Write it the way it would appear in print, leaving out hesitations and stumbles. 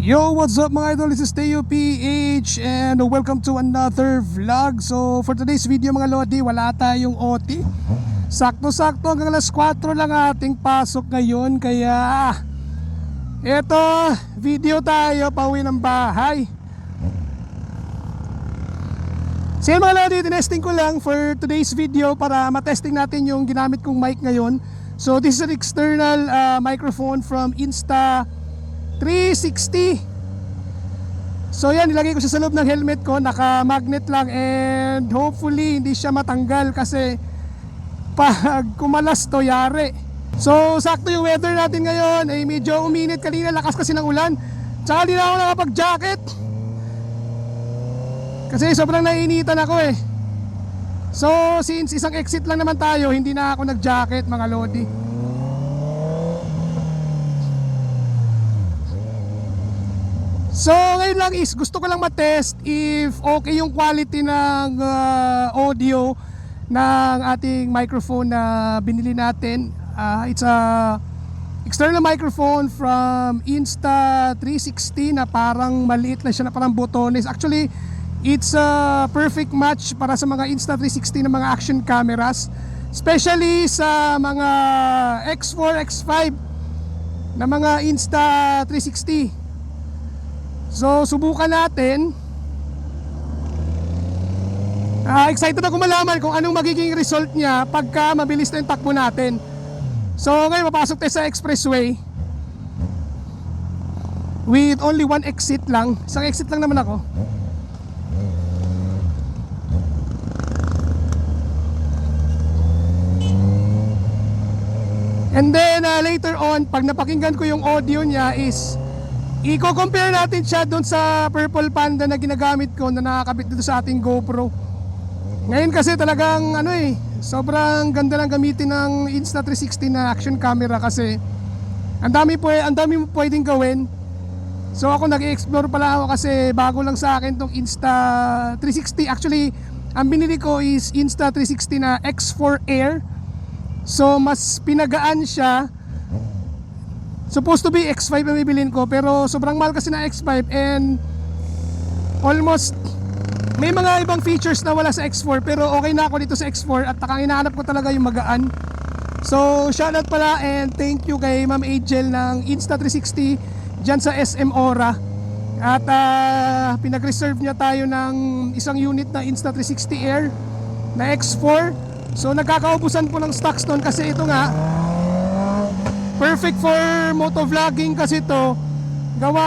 Yo, what's up mga idol? This is Teo PH and welcome to another vlog. So for today's video mga lodi, wala tayong OT. Sakto-sakto hanggang alas 4 lang ating pasok ngayon. Kaya eto, video tayo pauwi ng bahay. So yun mga lodi, tinesting ko lang for today's video para matesting natin yung ginamit kong mic ngayon. So this is an external microphone from Insta360. So yan, nilagay ko siya sa loob ng helmet ko, naka-magnet lang, and hopefully hindi siya matanggal kasi pag kumalas to yari. So sakto yung weather natin ngayon, ay medyo uminit kanina, lakas kasi ng ulan. Tsaka hindi na ako nakapag-jacket kasi sobrang naiinitan ako eh. So since isang exit lang naman tayo, hindi na ako nag-jacket mga lodi. So ngayon lang is gusto ko lang matest if okay yung quality ng audio ng ating microphone na binili natin. It's a external microphone from Insta360 na parang maliit lang siya, na parang botones. Actually, it's a perfect match para sa mga Insta360 na mga action cameras, especially sa mga X4, X5 na mga Insta360. So subukan natin. Excited ako malaman kung anong magiging result niya pagka mabilis na yung takbo natin. So ngayon mapasok tayo sa expressway with only one exit lang. Isang exit lang naman ako. And then later on, pag napakinggan ko yung audio niya is i-compare natin siya doon sa Purple Panda na ginagamit ko na nakakabit dito sa ating GoPro. Ngayon kasi talagang sobrang ganda lang gamitin ng Insta360 na action camera kasi ang dami mo pwedeng gawin. So ako nag-i-explore pala ako kasi bago lang sa akin tong Insta360. Actually, ang binili ko is Insta360 na X4 Air. So mas pinagaan siya. Supposed to be X5 ang bibilin ko, pero sobrang mahal kasi na X5, and almost may mga ibang features na wala sa X4, pero okay na ako dito sa X4 at ang hinahanap ko talaga yung magaan. So shoutout pala and thank you kay Ma'am Angel ng Insta360 dyan sa SM Ora. At pinag-reserve niya tayo ng isang unit na Insta360 Air na X4. So nagkakaubusan po ng stocks doon kasi ito nga perfect for motovlogging kasi ito gawa